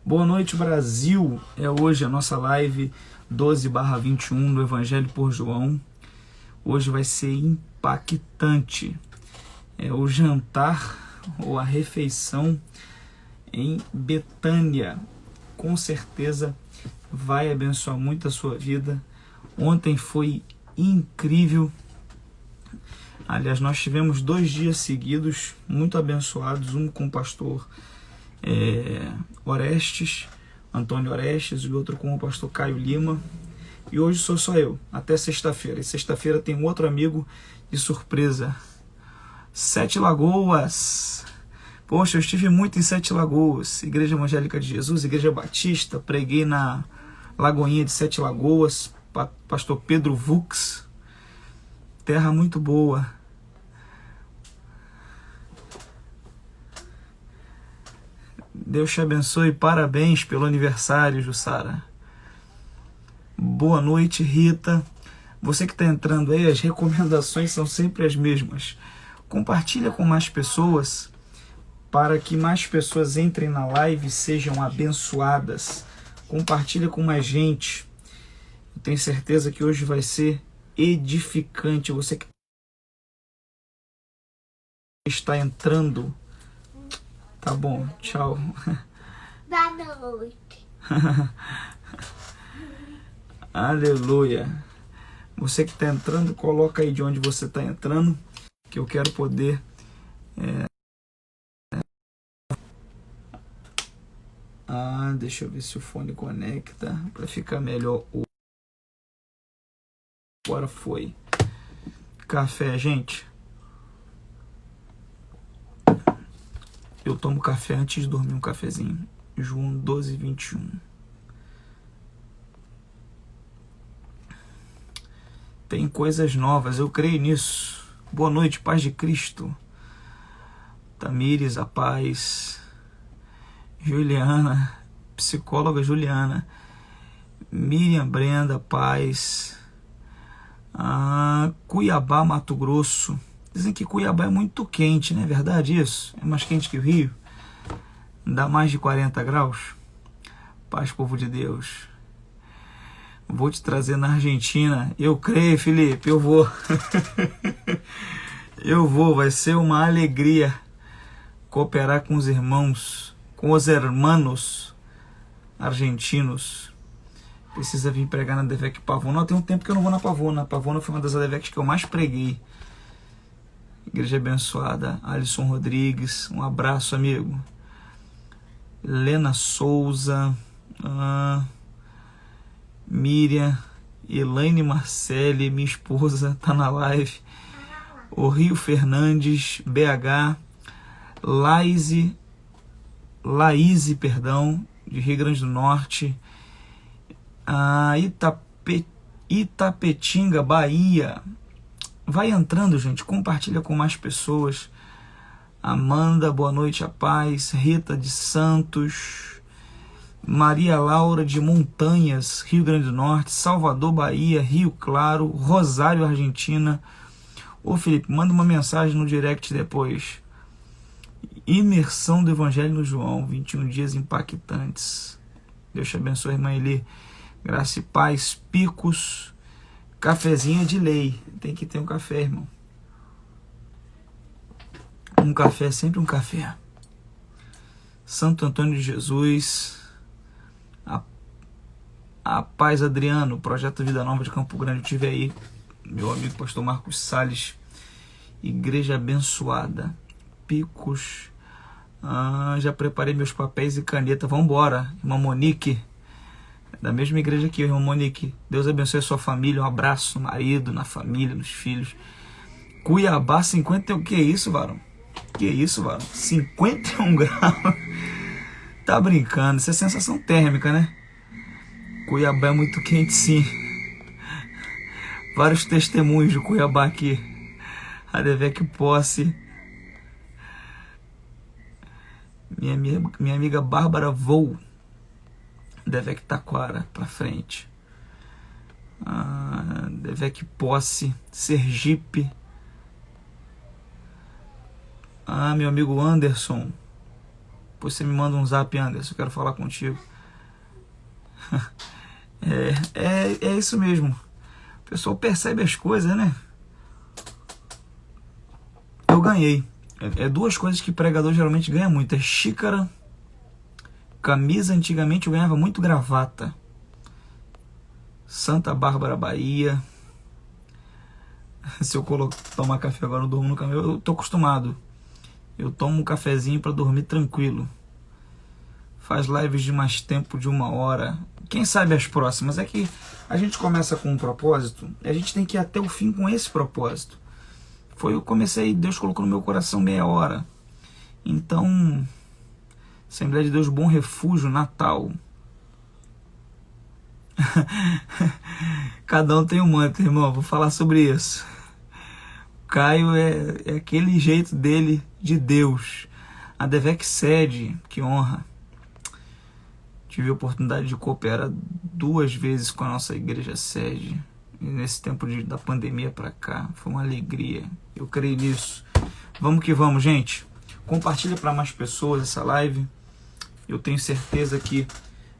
Boa noite, Brasil. É hoje a nossa live 12/21 do Evangelho por João. Hoje vai ser impactante. É o jantar ou a refeição em Betânia. Com certeza vai abençoar muito a sua vida. Ontem foi incrível. Aliás, nós tivemos 2 dias seguidos muito abençoados, um com o pastor Orestes, Antônio Orestes, e outro com o pastor Caio Lima. E hoje sou só eu, até sexta-feira. E sexta-feira tem um outro amigo de surpresa. 7 Lagoas. Poxa, eu estive muito em 7 Lagoas. Igreja Evangélica de Jesus, Igreja Batista. Preguei na Lagoinha de 7 Lagoas. Pastor Pedro Vux. Terra muito boa. Deus te abençoe. Parabéns pelo aniversário, Jussara. Boa noite, Rita. Você que está entrando aí, as recomendações são sempre as mesmas. Compartilha com mais pessoas para que mais pessoas entrem na live e sejam abençoadas. Compartilha com mais gente. Eu tenho certeza que hoje vai ser edificante. Você que está entrando. Tá bom, tchau. Boa noite. Aleluia. Você que está entrando, coloca aí de onde você está entrando, que eu quero poder... deixa eu ver se o fone conecta para ficar melhor. Agora foi. Café, gente. Eu tomo café antes de dormir, um cafezinho. João 12:21. Tem coisas novas, eu creio nisso. Boa noite, paz de Cristo. Tamires, a paz. Juliana, psicóloga Juliana. Miriam Brenda, paz. Cuiabá, Mato Grosso. Dizem que Cuiabá é muito quente, não é verdade isso? É mais quente que o Rio? Dá mais de 40 graus? Paz, povo de Deus. Vou te trazer na Argentina. Eu creio, Felipe, eu vou. Eu vou, vai ser uma alegria cooperar com os irmãos, com os hermanos argentinos. Precisa vir pregar na Devec Pavona. Tem um tempo que eu não vou na Pavona. A Pavona foi uma das Devecs que eu mais preguei. Igreja abençoada. Alisson Rodrigues, um abraço, amigo. Lena Souza, Miriam, Elaine Marcelli, minha esposa, tá na live. O Rio Fernandes, BH, Laíse, de Rio Grande do Norte. Itapetinga, Bahia. Vai entrando, gente, compartilha com mais pessoas. Amanda, boa noite, a paz. Rita de Santos. Maria Laura de Montanhas, Rio Grande do Norte. Salvador, Bahia. Rio Claro. Rosário, Argentina. Ô Felipe, manda uma mensagem no direct depois. Imersão do Evangelho no João, 21 dias impactantes. Deus te abençoe, irmã Eli. Graça e paz. Picos. Cafezinho de lei. Tem que ter um café, irmão. Um café é sempre um café. Santo Antônio de Jesus. A paz, Adriano. Projeto Vida Nova de Campo Grande. Eu tive aí. Meu amigo pastor Marcos Salles. Igreja abençoada. Picos. Já preparei meus papéis e caneta. Vamos embora. Irmã Monique. Da mesma igreja que eu, irmão Monique. Deus abençoe a sua família. Um abraço no marido, na família, nos filhos. Cuiabá, 50. Que isso, varão? Que isso, varão? 51 graus. Tá brincando. Isso é sensação térmica, né? Cuiabá é muito quente, sim. Vários testemunhos de Cuiabá aqui. A Devec Posse. Minha amiga Bárbara Vou. Devec Taquara, pra frente. Devec Posse. Sergipe. Meu amigo Anderson. Depois você me manda um zap, Anderson, eu quero falar contigo. É isso mesmo. O pessoal percebe as coisas, né? Eu ganhei. Duas coisas que pregador geralmente ganha muito. É xícara, camisa. Antigamente eu ganhava muito gravata. Santa Bárbara, Bahia. Se eu tomar café agora, eu durmo no caminho. Eu tô acostumado. Eu tomo um cafezinho para dormir tranquilo. Faz lives de mais tempo, de 1 hora. Quem sabe as próximas? É que a gente começa com um propósito e a gente tem que ir até o fim com esse propósito. Eu comecei, Deus colocou no meu coração 30 minutos. Então, Assembleia de Deus Bom Refúgio, Natal. Cada um tem um manto, irmão. Vou falar sobre isso. O Caio é aquele jeito dele de Deus. A Devec Sede, que honra. Tive a oportunidade de cooperar 2 vezes com a nossa igreja sede. Nesse tempo da pandemia para cá. Foi uma alegria. Eu creio nisso. Vamos que vamos, gente. Compartilha para mais pessoas essa live. Eu tenho certeza que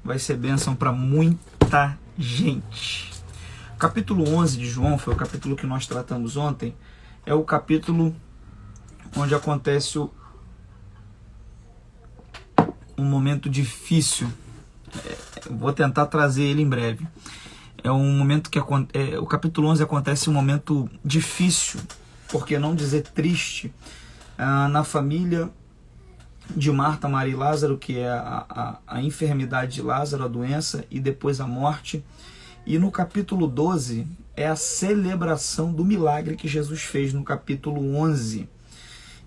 vai ser bênção para muita gente. O capítulo 11 de João foi o capítulo que nós tratamos ontem. É o capítulo onde acontece um momento difícil. Vou tentar trazer ele em breve. É um momento que o capítulo 11 acontece um momento difícil, por que não dizer triste, na família de Marta, Maria e Lázaro, que é a enfermidade de Lázaro, a doença, e depois a morte. E no capítulo 12 é a celebração do milagre que Jesus fez no capítulo 11.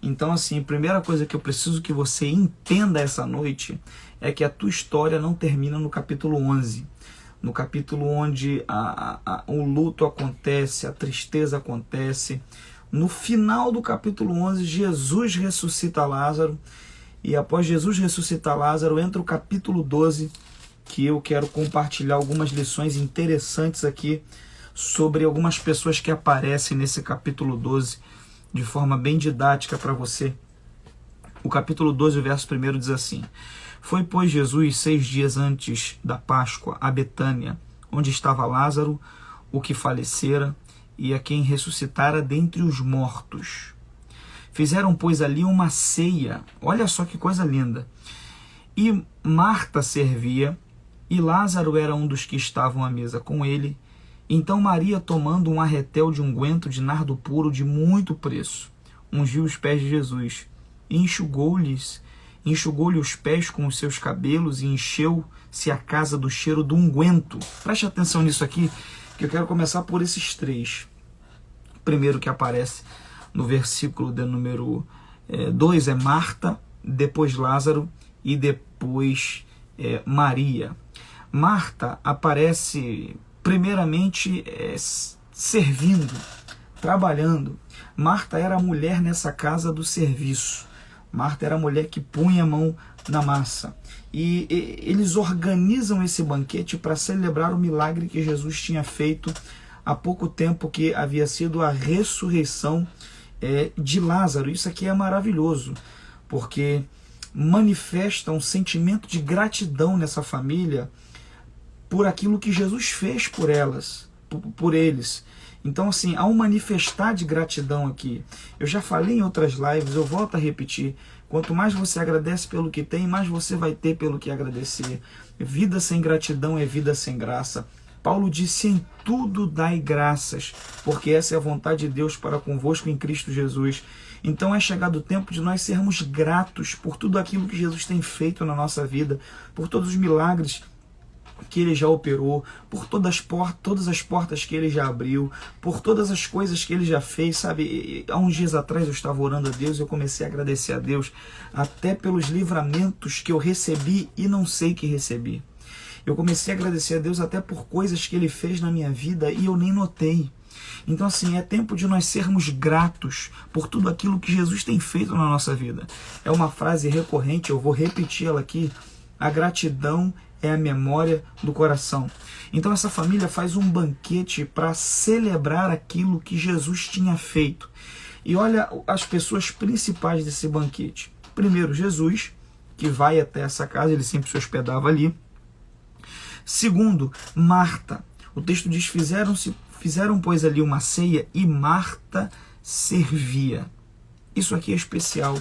Então, assim, a primeira coisa que eu preciso que você entenda essa noite é que a tua história não termina no capítulo 11. No capítulo onde o luto acontece, a tristeza acontece. No final do capítulo 11, Jesus ressuscita Lázaro. E após Jesus ressuscitar Lázaro, entra o capítulo 12, que eu quero compartilhar algumas lições interessantes aqui sobre algumas pessoas que aparecem nesse capítulo 12 de forma bem didática para você. O capítulo 12, o verso 1 diz assim: Foi, pois, Jesus 6 dias antes da Páscoa a Betânia, onde estava Lázaro, o que falecera, e a quem ressuscitara dentre os mortos. Fizeram, pois, ali uma ceia. Olha só que coisa linda. E Marta servia, e Lázaro era um dos que estavam à mesa com ele. Então Maria, tomando um arretel de unguento de nardo puro de muito preço, ungiu os pés de Jesus, e enxugou-lhe os pés com os seus cabelos, e encheu-se a casa do cheiro do unguento. Preste atenção nisso aqui, que eu quero começar por esses 3. O primeiro que aparece no versículo de número 2 é Marta, depois Lázaro e depois Maria. Marta aparece primeiramente servindo, trabalhando. Marta era a mulher nessa casa do serviço. Marta era a mulher que punha a mão na massa. E eles organizam esse banquete para celebrar o milagre que Jesus tinha feito há pouco tempo, que havia sido a ressurreição de Lázaro. Isso aqui é maravilhoso, porque manifesta um sentimento de gratidão nessa família por aquilo que Jesus fez por eles. Então, assim, há um manifestar de gratidão aqui. Eu já falei em outras lives, eu volto a repetir: quanto mais você agradece pelo que tem, mais você vai ter pelo que agradecer. Vida sem gratidão é vida sem graça. Paulo disse: em tudo dai graças, porque essa é a vontade de Deus para convosco em Cristo Jesus. Então é chegado o tempo de nós sermos gratos por tudo aquilo que Jesus tem feito na nossa vida, por todos os milagres que ele já operou, por todas as portas que ele já abriu, por todas as coisas que ele já fez, sabe? Há uns dias atrás eu estava orando a Deus e eu comecei a agradecer a Deus até pelos livramentos que eu recebi e não sei que recebi. Eu comecei a agradecer a Deus até por coisas que ele fez na minha vida e eu nem notei. Então, assim, é tempo de nós sermos gratos por tudo aquilo que Jesus tem feito na nossa vida. É uma frase recorrente, eu vou repeti-la aqui: a gratidão é a memória do coração. Então essa família faz um banquete para celebrar aquilo que Jesus tinha feito. E olha as pessoas principais desse banquete. Primeiro, Jesus, que vai até essa casa, ele sempre se hospedava ali. Segundo, Marta. O texto diz, fizeram pois ali uma ceia e Marta servia. Isso aqui é especial,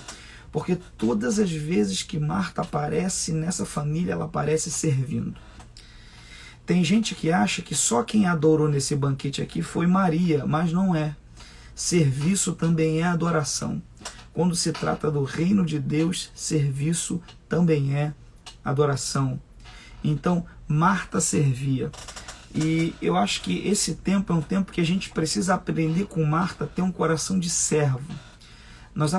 porque todas as vezes que Marta aparece nessa família, ela aparece servindo. Tem gente que acha que só quem adorou nesse banquete aqui foi Maria, mas não é. Serviço também é adoração. Quando se trata do reino de Deus, serviço também é adoração. Então, Marta servia. E eu acho que esse tempo é um tempo que a gente precisa aprender com Marta a ter um coração de servo. Nós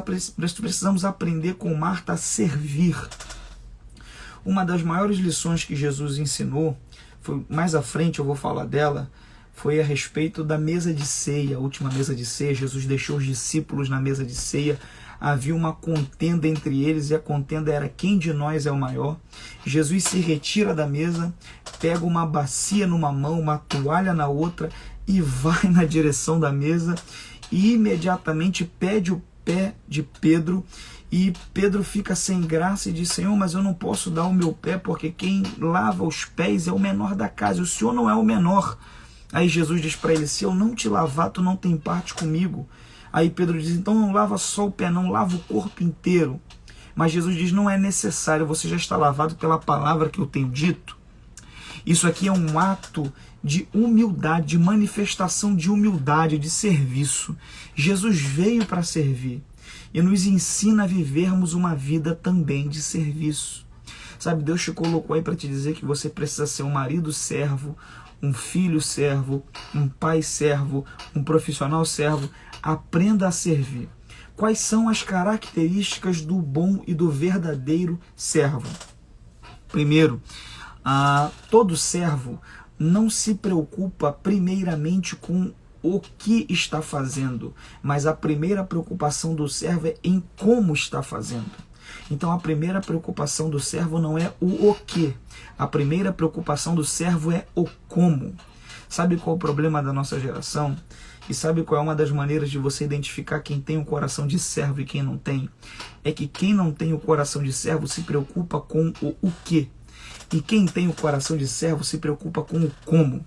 precisamos aprender com Marta a servir. Uma das maiores lições que Jesus ensinou, foi, mais à frente eu vou falar dela, foi a respeito da mesa de ceia, a última mesa de ceia. Jesus deixou os discípulos na mesa de ceia. Havia uma contenda entre eles e a contenda era quem de nós é o maior. Jesus se retira da mesa, pega uma bacia numa mão, uma toalha na outra e vai na direção da mesa e imediatamente pede o pé de Pedro. E Pedro fica sem graça e diz, Senhor, mas eu não posso dar o meu pé porque quem lava os pés é o menor da casa, o Senhor não é o menor. Aí Jesus diz para ele, se eu não te lavar, tu não tem parte comigo. Aí Pedro diz, então não lava só o pé, não lava o corpo inteiro. Mas Jesus diz, não é necessário, você já está lavado pela palavra que eu tenho dito. Isso aqui é um ato de humildade, de manifestação de humildade, de serviço. Jesus veio para servir e nos ensina a vivermos uma vida também de serviço. Sabe, Deus te colocou aí para te dizer que você precisa ser um marido servo, um filho servo, um pai servo, um profissional servo. Aprenda a servir. Quais são as características do bom e do verdadeiro servo? Primeiro, todo servo não se preocupa primeiramente com o que está fazendo, mas a primeira preocupação do servo é em como está fazendo. Então a primeira preocupação do servo não é o que, a primeira preocupação do servo é o como. Sabe qual é o problema da nossa geração? E sabe qual é uma das maneiras de você identificar quem tem o coração de servo e quem não tem? É que quem não tem o coração de servo se preocupa com o que. E quem tem o coração de servo se preocupa com o como.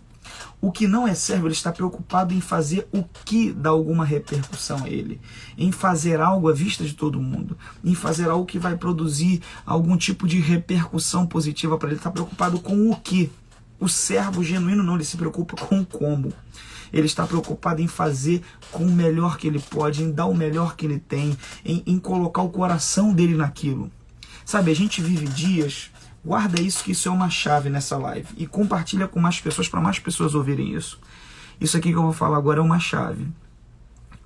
O que não é servo, ele está preocupado em fazer o que dá alguma repercussão a ele. Em fazer algo à vista de todo mundo. Em fazer algo que vai produzir algum tipo de repercussão positiva para ele. Ele está preocupado com o que. O servo genuíno não, ele se preocupa com o como. Ele está preocupado em fazer com o melhor que ele pode, em dar o melhor que ele tem, em colocar o coração dele naquilo. Sabe, a gente vive dias, guarda isso, que isso é uma chave nessa live, e compartilha com mais pessoas, para mais pessoas ouvirem isso. Isso aqui que eu vou falar agora é uma chave.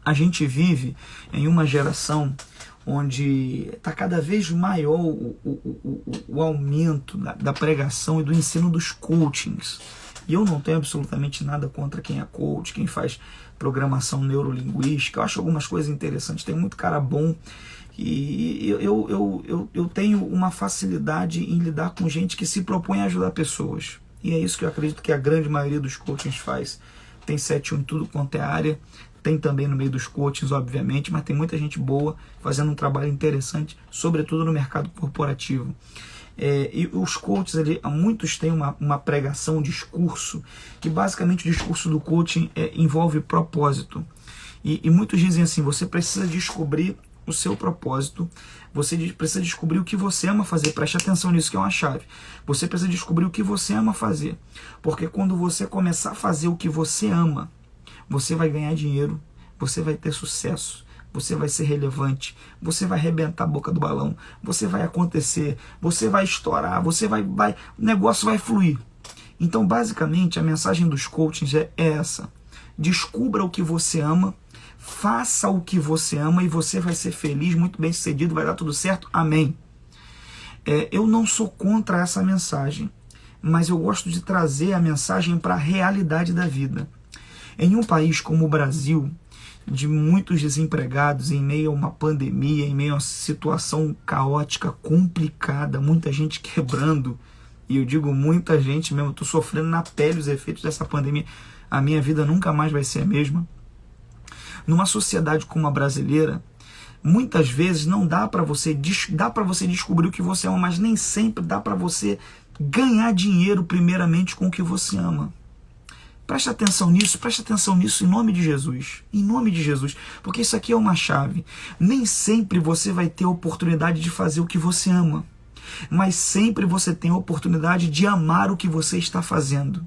A gente vive em uma geração onde está cada vez maior o aumento da pregação e do ensino dos coachings. E eu não tenho absolutamente nada contra quem é coach, quem faz programação neurolinguística. Eu acho algumas coisas interessantes, tem muito cara bom. E eu tenho uma facilidade em lidar com gente que se propõe a ajudar pessoas. E é isso que eu acredito que a grande maioria dos coachings faz. Tem 7-1 em tudo quanto é área. Tem também no meio dos coachings, obviamente, mas tem muita gente boa fazendo um trabalho interessante, sobretudo no mercado corporativo. E os coaches, muitos têm uma pregação, um discurso, que basicamente o discurso do coaching envolve propósito. E muitos dizem assim, você precisa descobrir o seu propósito, você precisa descobrir o que você ama fazer. Preste atenção nisso, que é uma chave. Você precisa descobrir o que você ama fazer, porque quando você começar a fazer o que você ama, você vai ganhar dinheiro, você vai ter sucesso, você vai ser relevante, você vai arrebentar a boca do balão, você vai acontecer, você vai estourar, o negócio vai fluir. Então, basicamente, a mensagem dos coachings é essa. Descubra o que você ama, faça o que você ama e você vai ser feliz, muito bem sucedido, vai dar tudo certo, amém. Eu não sou contra essa mensagem, mas eu gosto de trazer a mensagem para a realidade da vida. Em um país como o Brasil, de muitos desempregados, em meio a uma pandemia, em meio a uma situação caótica, complicada, muita gente quebrando, e eu digo muita gente mesmo, estou sofrendo na pele os efeitos dessa pandemia, a minha vida nunca mais vai ser a mesma. Numa sociedade como a brasileira, Muitas vezes não dá para você descobrir o que você ama, mas nem sempre dá para você ganhar dinheiro primeiramente com o que você ama. Preste atenção nisso em nome de Jesus. Em nome de Jesus. Porque isso aqui é uma chave. Nem sempre você vai ter a oportunidade de fazer o que você ama. Mas sempre você tem a oportunidade de amar o que você está fazendo.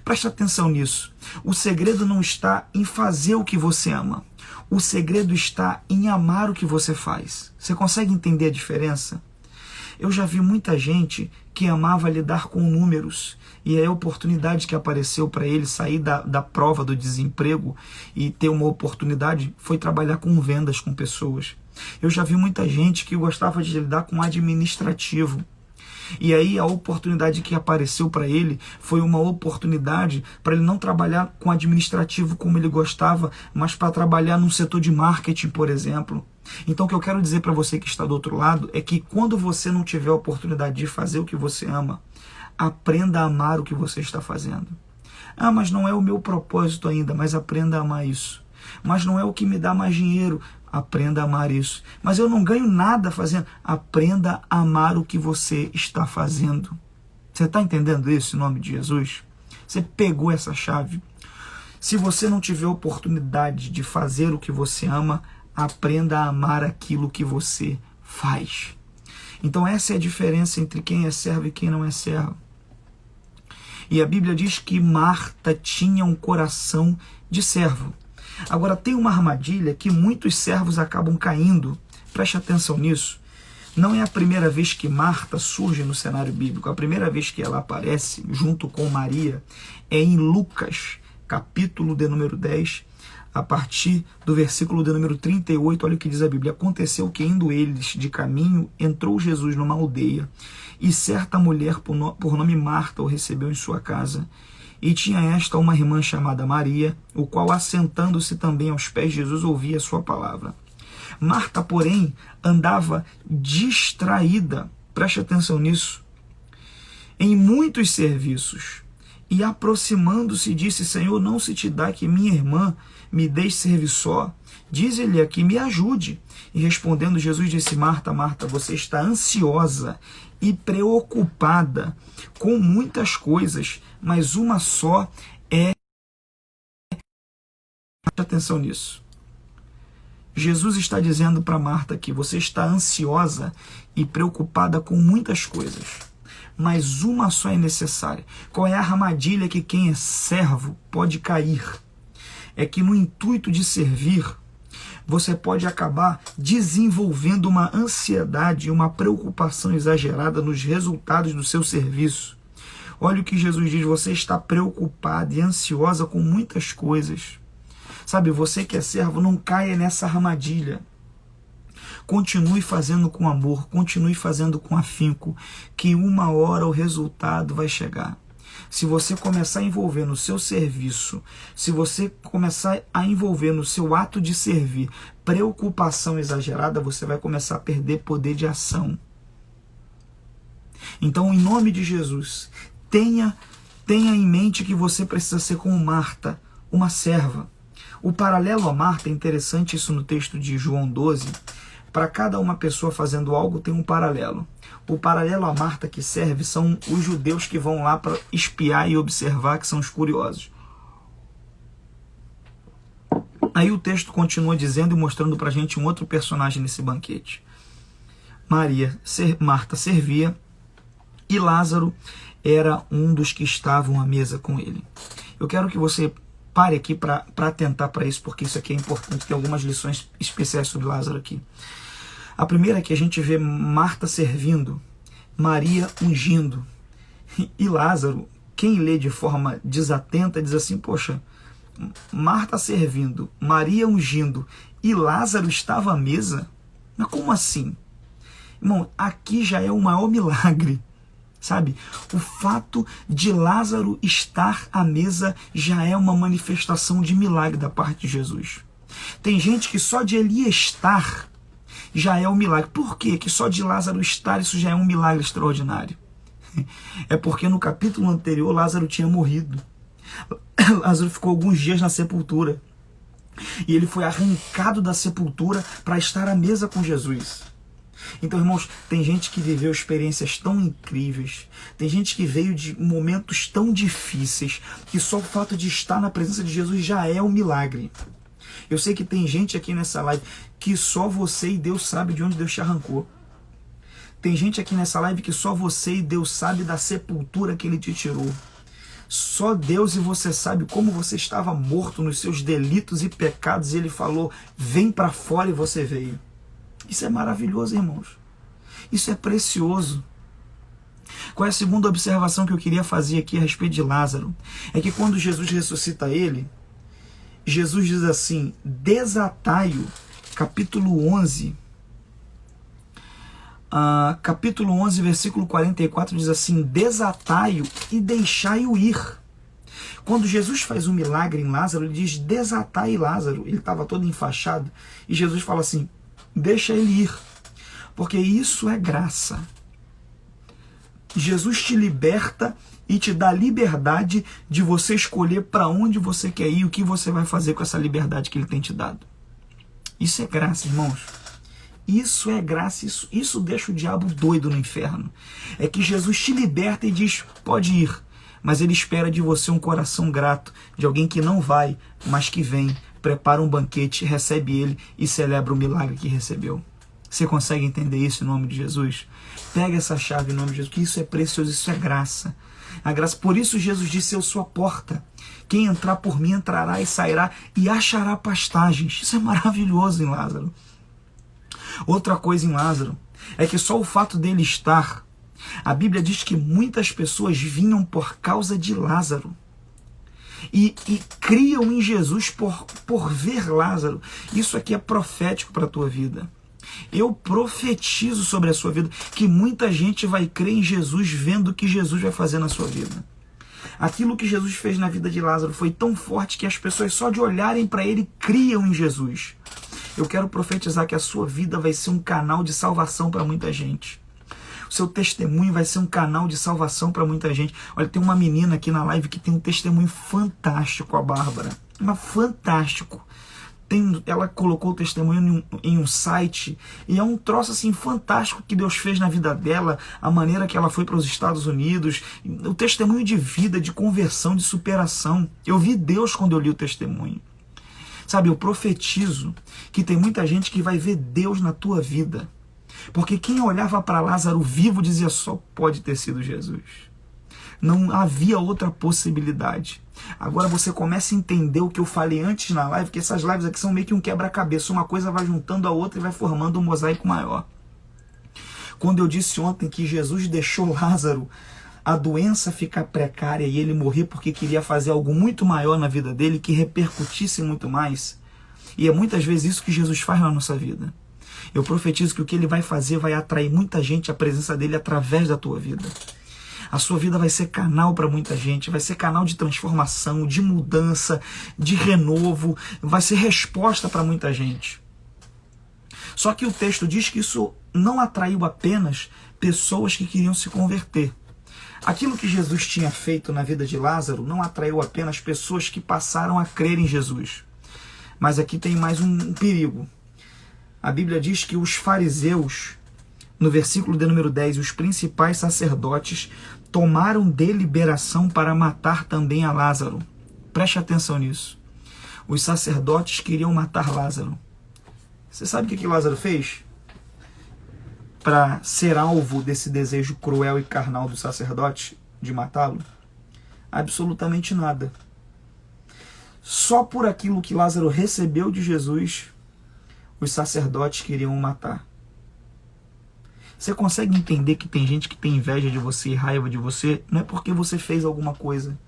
Preste atenção nisso. O segredo não está em fazer o que você ama. O segredo está em amar o que você faz. Você consegue entender a diferença? Eu já vi muita gente que amava lidar com números, e aí a oportunidade que apareceu para ele sair da prova do desemprego e ter uma oportunidade foi trabalhar com vendas com pessoas. Eu já vi muita gente que gostava de lidar com administrativo. E aí a oportunidade que apareceu para ele foi uma oportunidade para ele não trabalhar com administrativo como ele gostava, mas para trabalhar num setor de marketing, por exemplo. Então o que eu quero dizer para você que está do outro lado é que quando você não tiver a oportunidade de fazer o que você ama, aprenda a amar o que você está fazendo. Ah, mas não é o meu propósito ainda, mas aprenda a amar isso. Mas não é o que me dá mais dinheiro, aprenda a amar isso. Mas eu não ganho nada fazendo, aprenda a amar o que você está fazendo. Você está entendendo isso em nome de Jesus? Você pegou essa chave. Se você não tiver oportunidade de fazer o que você ama, aprenda a amar aquilo que você faz. Então essa é a diferença entre quem é servo e quem não é servo. E a Bíblia diz que Marta tinha um coração de servo. Agora tem uma armadilha que muitos servos acabam caindo. Preste atenção nisso. Não é a primeira vez que Marta surge no cenário bíblico. A primeira vez que ela aparece junto com Maria é em Lucas, capítulo de número 10, a partir do versículo de número 38, olha o que diz a Bíblia. Aconteceu que, indo eles de caminho, entrou Jesus numa aldeia, e certa mulher por nome Marta o recebeu em sua casa. E tinha esta uma irmã chamada Maria, o qual, assentando-se também aos pés de Jesus, ouvia a sua palavra. Marta, porém, andava distraída, preste atenção nisso, em muitos serviços. E aproximando-se, disse: Senhor, não se te dá que minha irmã me deixe servir só? Diz-lhe que me ajude. E respondendo, Jesus disse: Marta, Marta, você está ansiosa e preocupada com muitas coisas, mas uma só é... Preste atenção nisso. Jesus está dizendo para Marta que você está ansiosa e preocupada com muitas coisas, mas uma só é necessária. Qual é a armadilha que quem é servo pode cair? É que no intuito de servir, você pode acabar desenvolvendo uma ansiedade e uma preocupação exagerada nos resultados do seu serviço. Olha o que Jesus diz: você está preocupada e ansiosa com muitas coisas. Sabe, você que é servo, não caia nessa armadilha. Continue fazendo com amor, continue fazendo com afinco, que uma hora o resultado vai chegar. Se você começar a envolver no seu serviço, se você começar a envolver no seu ato de servir preocupação exagerada, você vai começar a perder poder de ação. Então, em nome de Jesus, tenha em mente que você precisa ser como Marta, uma serva. O paralelo a Marta, é interessante isso no texto de João 12, para cada uma pessoa fazendo algo tem um paralelo. O paralelo a Marta que serve são os judeus que vão lá para espiar e observar, que são os curiosos. Aí o texto continua dizendo e mostrando para a gente um outro personagem nesse banquete. Marta servia e Lázaro era um dos que estavam à mesa com ele. Eu quero que você pare aqui para atentar para isso, porque isso aqui é importante. Tem algumas lições especiais sobre Lázaro aqui. A primeira é que a gente vê Marta servindo, Maria ungindo. E Lázaro, quem lê de forma desatenta, diz assim: poxa, Marta servindo, Maria ungindo e Lázaro estava à mesa? Mas como assim? Irmão, aqui já é o maior milagre. Sabe, o fato de Lázaro estar à mesa já é uma manifestação de milagre da parte de Jesus. Tem gente que só de ele estar já é um milagre. Por quê? Que só de Lázaro estar isso já é um milagre extraordinário? É porque no capítulo anterior Lázaro tinha morrido. Lázaro ficou alguns dias na sepultura. E ele foi arrancado da sepultura para estar à mesa com Jesus. Então, irmãos, tem gente que viveu experiências tão incríveis, tem gente que veio de momentos tão difíceis, que só o fato de estar na presença de Jesus já é um milagre. Eu sei que tem gente aqui nessa live que só você e Deus sabe de onde Deus te arrancou. Tem gente aqui nessa live que só você e Deus sabe da sepultura que Ele te tirou. Só Deus e você sabe como você estava morto nos seus delitos e pecados, e Ele falou, vem para fora, e você veio. Isso é maravilhoso, irmãos. Isso é precioso. Qual é a segunda observação que eu queria fazer aqui a respeito de Lázaro? É que quando Jesus ressuscita ele, Jesus diz assim, desatai-o, capítulo 11, versículo 44, diz assim, desatai-o e deixai-o ir. Quando Jesus faz um milagre em Lázaro, ele diz, desatai Lázaro. Ele estava todo enfaixado, e Jesus fala assim, deixa ele ir, porque isso é graça. Jesus te liberta e te dá liberdade de você escolher para onde você quer ir, o que você vai fazer com essa liberdade que Ele tem te dado. Isso é graça, irmãos. Isso é graça, isso deixa o diabo doido no inferno. É que Jesus te liberta e diz, pode ir, mas Ele espera de você um coração grato, de alguém que não vai, mas que vem, prepara um banquete, recebe Ele e celebra o milagre que recebeu. Você consegue entender isso em nome de Jesus? Pega essa chave em nome de Jesus, que isso é precioso, isso é graça. A graça, por isso Jesus disse, eu sou a porta. Quem entrar por mim entrará e sairá e achará pastagens. Isso é maravilhoso em Lázaro. Outra coisa em Lázaro é que só o fato dele estar, a Bíblia diz que muitas pessoas vinham por causa de Lázaro. E criam em Jesus por ver Lázaro. Isso aqui é profético para a tua vida. Eu profetizo sobre a sua vida que muita gente vai crer em Jesus vendo o que Jesus vai fazer na sua vida. Aquilo que Jesus fez na vida de Lázaro foi tão forte que as pessoas só de olharem para ele criam em Jesus. Eu quero profetizar que a sua vida vai ser um canal de salvação para muita gente. O seu testemunho vai ser um canal de salvação para muita gente. Olha, tem uma menina aqui na live que tem um testemunho fantástico, a Bárbara. Mas fantástico. Ela colocou o testemunho em um site e é um troço assim fantástico que Deus fez na vida dela, a maneira que ela foi para os Estados Unidos, o testemunho de vida, de conversão, de superação. Eu vi Deus quando eu li o testemunho. Sabe, eu profetizo que tem muita gente que vai ver Deus na tua vida. Porque quem olhava para Lázaro vivo dizia, só pode ter sido Jesus. Não havia outra possibilidade. Agora você começa a entender o que eu falei antes na live, que essas lives aqui são meio que um quebra-cabeça. Uma coisa vai juntando a outra e vai formando um mosaico maior. Quando eu disse ontem que Jesus deixou Lázaro, a doença ficar precária e ele morrer porque queria fazer algo muito maior na vida dele, que repercutisse muito mais. E é muitas vezes isso que Jesus faz na nossa vida. Eu profetizo que o que ele vai fazer vai atrair muita gente à presença dele através da tua vida. A sua vida vai ser canal para muita gente, vai ser canal de transformação, de mudança, de renovo, vai ser resposta para muita gente. Só que o texto diz que isso não atraiu apenas pessoas que queriam se converter. Aquilo que Jesus tinha feito na vida de Lázaro não atraiu apenas pessoas que passaram a crer em Jesus. Mas aqui tem mais um perigo. A Bíblia diz que os fariseus, no versículo de número 10, os principais sacerdotes tomaram deliberação para matar também a Lázaro. Preste atenção nisso. Os sacerdotes queriam matar Lázaro. Você sabe o que Lázaro fez para ser alvo desse desejo cruel e carnal do sacerdote de matá-lo? Absolutamente nada. Só por aquilo que Lázaro recebeu de Jesus, os sacerdotes queriam o matar. Você consegue entender que tem gente que tem inveja de você e raiva de você? Não é porque você fez alguma coisa.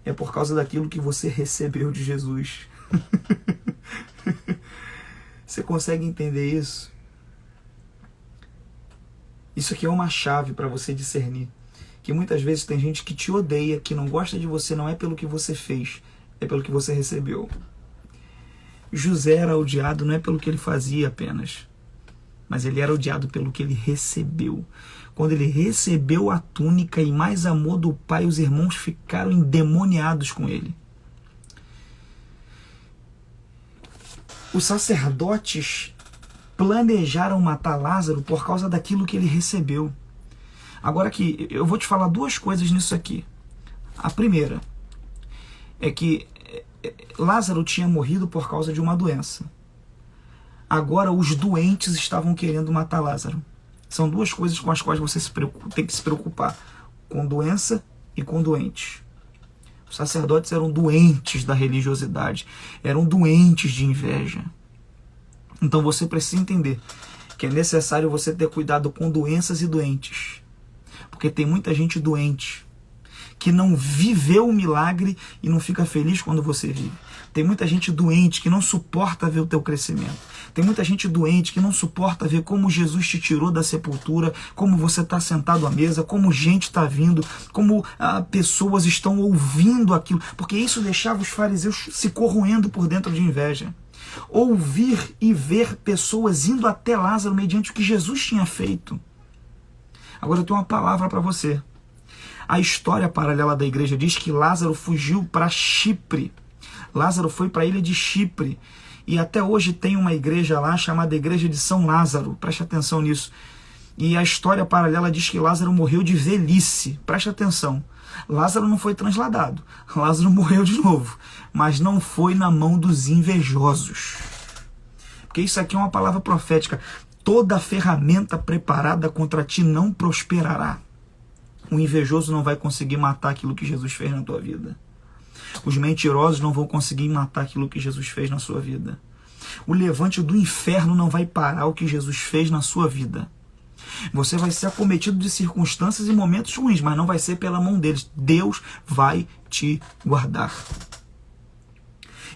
É por causa daquilo que você recebeu de Jesus. Você consegue entender isso? Isso aqui é uma chave para você discernir. Que muitas vezes tem gente que te odeia, que não gosta de você, não é pelo que você fez, é pelo que você recebeu. José era odiado não é pelo que ele fazia apenas, mas ele era odiado pelo que ele recebeu. Quando ele recebeu a túnica e mais amor do pai, os irmãos ficaram endemoniados com ele. Os sacerdotes planejaram matar Lázaro por causa daquilo que ele recebeu. Agora aqui, eu vou te falar duas coisas nisso aqui. A primeira é que Lázaro tinha morrido por causa de uma doença. Agora os doentes estavam querendo matar Lázaro. São duas coisas com as quais você tem que se preocupar. Com doença e com doentes. Os sacerdotes eram doentes da religiosidade. Eram doentes de inveja. Então você precisa entender que é necessário você ter cuidado com doenças e doentes. Porque tem muita gente doente que não viveu o milagre e não fica feliz quando você vive. Tem muita gente doente que não suporta ver o teu crescimento. Tem muita gente doente que não suporta ver como Jesus te tirou da sepultura, como você está sentado à mesa, como gente está vindo, como pessoas estão ouvindo aquilo. Porque isso deixava os fariseus se corroendo por dentro de inveja. Ouvir e ver pessoas indo até Lázaro mediante o que Jesus tinha feito. Agora eu tenho uma palavra para você. A história paralela da igreja diz que Lázaro fugiu para Chipre. Lázaro foi para a ilha de Chipre. E até hoje tem uma igreja lá chamada Igreja de São Lázaro. Preste atenção nisso. E a história paralela diz que Lázaro morreu de velhice. Preste atenção. Lázaro não foi transladado. Lázaro morreu de novo. Mas não foi na mão dos invejosos. Porque isso aqui é uma palavra profética. Toda ferramenta preparada contra ti não prosperará. O invejoso não vai conseguir matar aquilo que Jesus fez na tua vida. Os mentirosos não vão conseguir matar aquilo que Jesus fez na sua vida. O levante do inferno não vai parar o que Jesus fez na sua vida. Você vai ser acometido de circunstâncias e momentos ruins, mas não vai ser pela mão deles. Deus vai te guardar.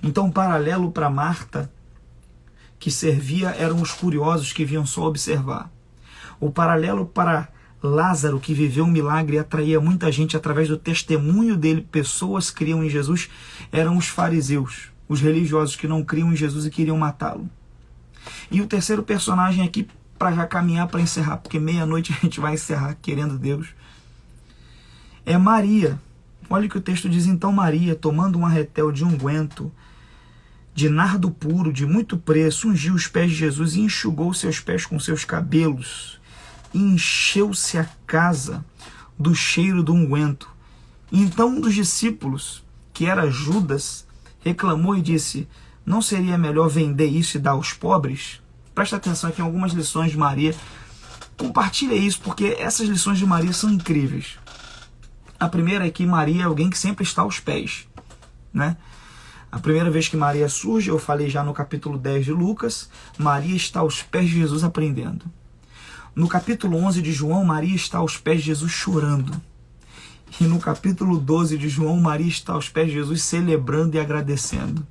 Então, paralelo para Marta, que servia, eram os curiosos que vinham só observar. O paralelo para Lázaro, que viveu um milagre e atraía muita gente através do testemunho dele, pessoas que criam em Jesus, eram os fariseus, os religiosos que não criam em Jesus e queriam matá-lo. E o terceiro personagem aqui, para já caminhar para encerrar, porque meia-noite a gente vai encerrar, querendo Deus, é Maria. Olha o que o texto diz. Então Maria, tomando um arretel de unguento, de nardo puro, de muito preço, ungiu os pés de Jesus e enxugou seus pés com seus cabelos. E encheu-se a casa do cheiro do unguento. E então um dos discípulos, que era Judas, reclamou e disse: não seria melhor vender isso e dar aos pobres? Presta atenção aqui em algumas lições de Maria. Compartilha isso, porque essas lições de Maria são incríveis. A primeira é que Maria é alguém que sempre está aos pés, né? A primeira vez que Maria surge, eu falei já no capítulo 10 de Lucas, Maria está aos pés de Jesus aprendendo. No capítulo 11 de João, Maria está aos pés de Jesus chorando. E no capítulo 12 de João, Maria está aos pés de Jesus celebrando e agradecendo.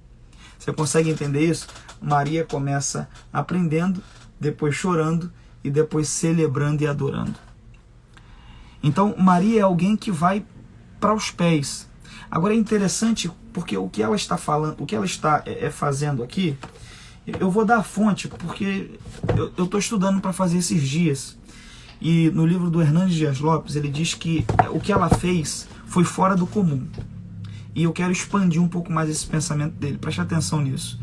Você consegue entender isso? Maria começa aprendendo, depois chorando e depois celebrando e adorando. Então, Maria é alguém que vai para os pés. Agora é interessante porque o que ela está falando, o que ela está fazendo aqui, eu vou dar a fonte porque eu estou estudando para fazer esses dias. E no livro do Hernandes Dias Lopes, ele diz que o que ela fez foi fora do comum. E eu quero expandir um pouco mais esse pensamento dele. Preste atenção nisso.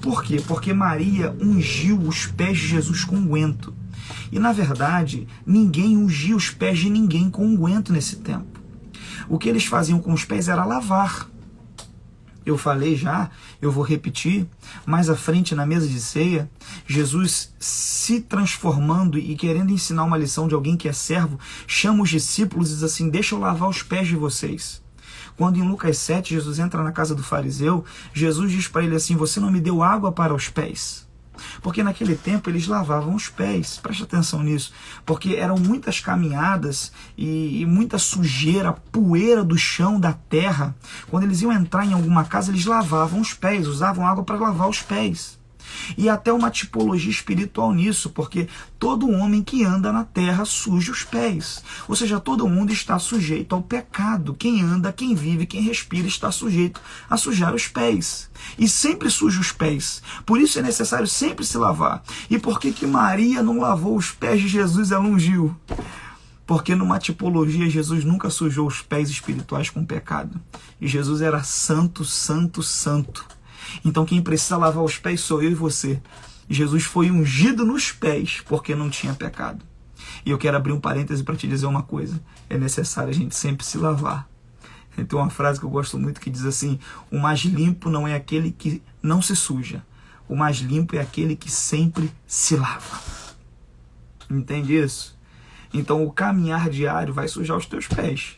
Por quê? Porque Maria ungiu os pés de Jesus com unguento. E na verdade, ninguém ungia os pés de ninguém com unguento nesse tempo. O que eles faziam com os pés era lavar. Eu falei já, eu vou repetir, mais à frente na mesa de ceia, Jesus se transformando e querendo ensinar uma lição de alguém que é servo, chama os discípulos e diz assim: deixa eu lavar os pés de vocês. Quando em Lucas 7, Jesus entra na casa do fariseu, Jesus diz para ele assim: você não me deu água para os pés. Porque naquele tempo eles lavavam os pés, preste atenção nisso, porque eram muitas caminhadas e muita sujeira, poeira do chão, da terra. Quando eles iam entrar em alguma casa, eles lavavam os pés, usavam água para lavar os pés. E até uma tipologia espiritual nisso, porque todo homem que anda na terra suja os pés. Ou seja, todo mundo está sujeito ao pecado. Quem anda, quem vive, quem respira está sujeito a sujar os pés. E sempre suja os pés. Por isso é necessário sempre se lavar. E por que Maria não lavou os pés de Jesus e ela ungiu? Porque numa tipologia Jesus nunca sujou os pés espirituais com pecado. E Jesus era santo, santo, santo. Então quem precisa lavar os pés sou eu e você. Jesus foi ungido nos pés porque não tinha pecado. E eu quero abrir um parêntese para te dizer uma coisa. É necessário a gente sempre se lavar. Tem uma frase que eu gosto muito que diz assim: o mais limpo não é aquele que não se suja. O mais limpo é aquele que sempre se lava. Entende isso? Então o caminhar diário vai sujar os teus pés.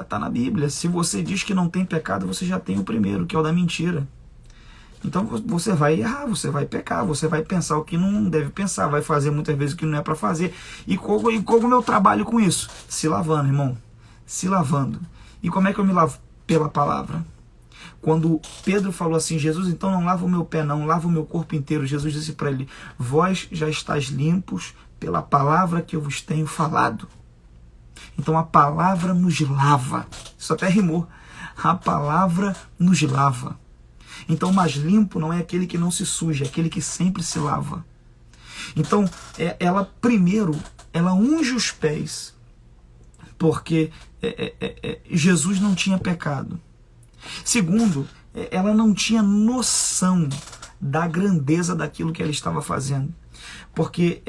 Tá na Bíblia. Se você diz que não tem pecado, você já tem o primeiro, que é o da mentira. Então você vai errar, você vai pecar, você vai pensar o que não deve pensar, vai fazer muitas vezes o que não é para fazer. E como eu trabalho com isso? Se lavando, irmão. Se lavando. E como é que eu me lavo? Pela palavra. Quando Pedro falou assim: Jesus, então não lava o meu pé não, lava o meu corpo inteiro. Jesus disse para ele: vós já estáis limpos pela palavra que eu vos tenho falado. Então a palavra nos lava. Isso até rimou. A palavra nos lava. Então o mais limpo não é aquele que não se suja, é aquele que sempre se lava. Então ela primeiro, ela unge os pés, porque Jesus não tinha pecado. Segundo, ela não tinha noção da grandeza daquilo que ela estava fazendo. Porque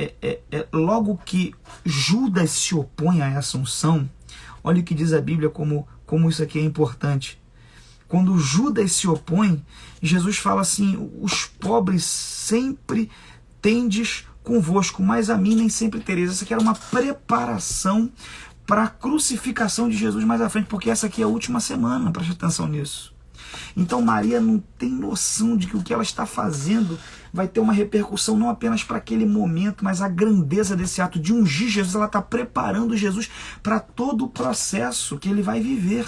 logo que Judas se opõe a essa unção, olha o que diz a Bíblia como isso aqui é importante. Quando Judas se opõe, Jesus fala assim: os pobres sempre tendes convosco, mas a mim nem sempre tereis. Essa aqui era uma preparação para a crucificação de Jesus mais à frente, porque essa aqui é a última semana, preste atenção nisso. Então Maria não tem noção de que o que ela está fazendo vai ter uma repercussão não apenas para aquele momento, mas a grandeza desse ato de ungir Jesus. Ela está preparando Jesus para todo o processo que ele vai viver.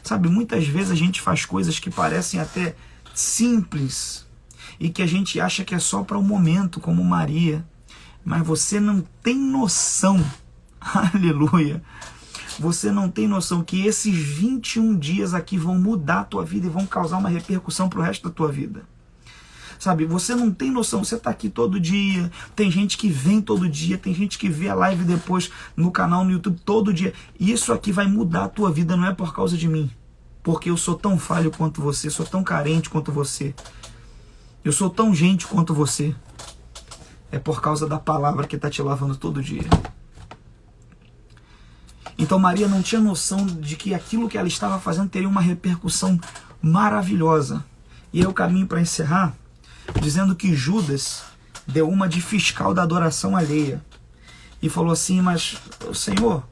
Sabe, muitas vezes a gente faz coisas que parecem até simples e que a gente acha que é só para o momento, como Maria. Mas você não tem noção, aleluia, você não tem noção que esses 21 dias aqui vão mudar a tua vida e vão causar uma repercussão para o resto da tua vida. Sabe, você não tem noção, você está aqui todo dia, tem gente que vem todo dia, tem gente que vê a live depois no canal no YouTube todo dia. E isso aqui vai mudar a tua vida, não é por causa de mim. Porque eu sou tão falho quanto você, sou tão carente quanto você. Eu sou tão gente quanto você. É por causa da palavra que está te lavando todo dia. Então Maria não tinha noção de que aquilo que ela estava fazendo teria uma repercussão maravilhosa. E aí eu caminho para encerrar dizendo que Judas deu uma de fiscal da adoração alheia. E falou assim: mas Senhor,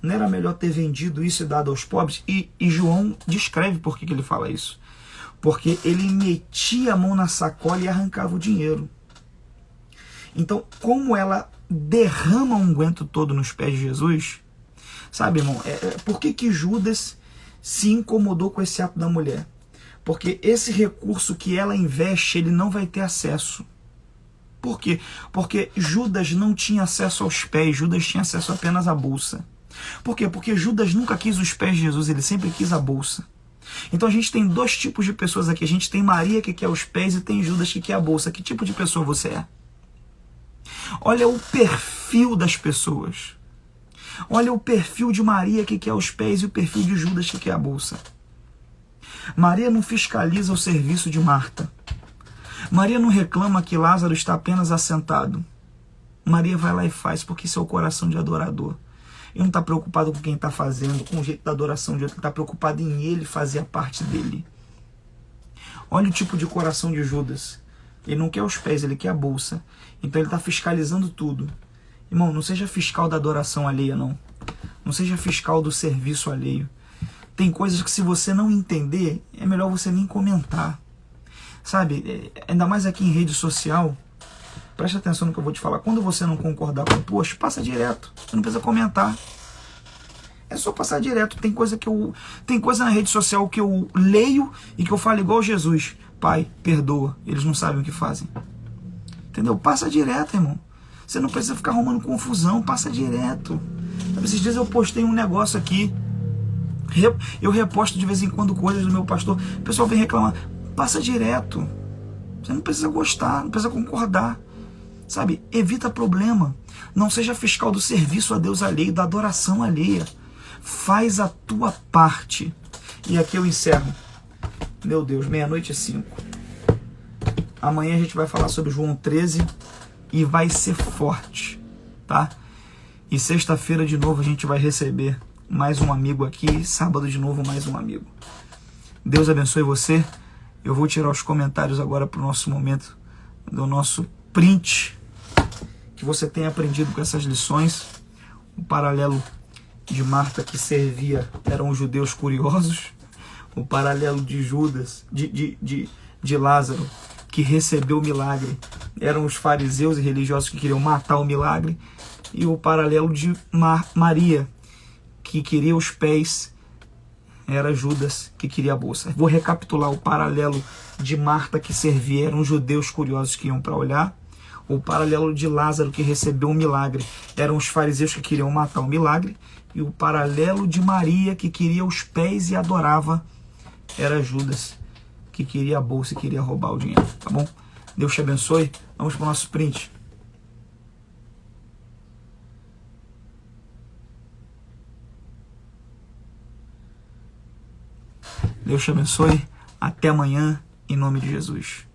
não era melhor ter vendido isso e dado aos pobres? E João descreve por que ele fala isso. Porque ele metia a mão na sacola e arrancava o dinheiro. Então, como ela derrama o unguento todo nos pés de Jesus, sabe, irmão, por que Judas se incomodou com esse ato da mulher? Porque esse recurso que ela investe, ele não vai ter acesso. Por quê? Porque Judas não tinha acesso aos pés, Judas tinha acesso apenas à bolsa. Por quê? Porque Judas nunca quis os pés de Jesus, ele sempre quis a bolsa. Então a gente tem dois tipos de pessoas aqui. A gente tem Maria que quer os pés e tem Judas que quer a bolsa. Que tipo de pessoa você é? Olha o perfil das pessoas. Olha o perfil de Maria que quer os pés e o perfil de Judas que quer a bolsa. Maria não fiscaliza o serviço de Marta. Maria não reclama que Lázaro está apenas assentado. Maria vai lá e faz, porque isso é o coração de adorador. Ele não está preocupado com quem está fazendo, com o jeito da adoração de outro. Ele está preocupado em ele fazer a parte dele. Olha o tipo de coração de Judas. Ele não quer os pés, ele quer a bolsa. Então ele está fiscalizando tudo. Irmão, não seja fiscal da adoração alheia, não. Não seja fiscal do serviço alheio. Tem coisas que se você não entender, é melhor você nem comentar. Sabe, ainda mais aqui em rede social, preste atenção no que eu vou te falar. Quando você não concordar com o post, passa direto. Você não precisa comentar. É só passar direto. Tem coisa na rede social que eu leio e que eu falo igual Jesus. Pai, perdoa. Eles não sabem o que fazem. Entendeu? Passa direto, irmão. Você não precisa ficar arrumando confusão. Passa direto. Esses dias eu postei um negócio aqui. Eu reposto de vez em quando coisas do meu pastor. O pessoal vem reclamar. Passa direto. Você não precisa gostar, não precisa concordar. Sabe? Evita problema. Não seja fiscal do serviço a Deus alheio, da adoração alheia. Faz a tua parte. E aqui eu encerro. Meu Deus, 00:05. Amanhã a gente vai falar sobre João 13 e vai ser forte, tá? E sexta-feira de novo a gente vai receber mais um amigo aqui. Sábado de novo mais um amigo. Deus abençoe você. Eu vou tirar os comentários agora para o nosso momento do nosso print. Que você tenha aprendido com essas lições. O paralelo de Marta que servia eram os judeus curiosos. O paralelo de Judas, de Lázaro, que recebeu o milagre, eram os fariseus e religiosos que queriam matar o milagre. E o paralelo de Maria, que queria os pés, era Judas, que queria a bolsa. Vou recapitular: o paralelo de Marta, que servia, eram os judeus curiosos que iam para olhar. O paralelo de Lázaro, que recebeu o milagre, eram os fariseus que queriam matar o milagre. E o paralelo de Maria, que queria os pés e adorava, era Judas, que queria a bolsa e queria roubar o dinheiro, tá bom? Deus te abençoe. Vamos para o nosso print. Deus te abençoe. Até amanhã, em nome de Jesus.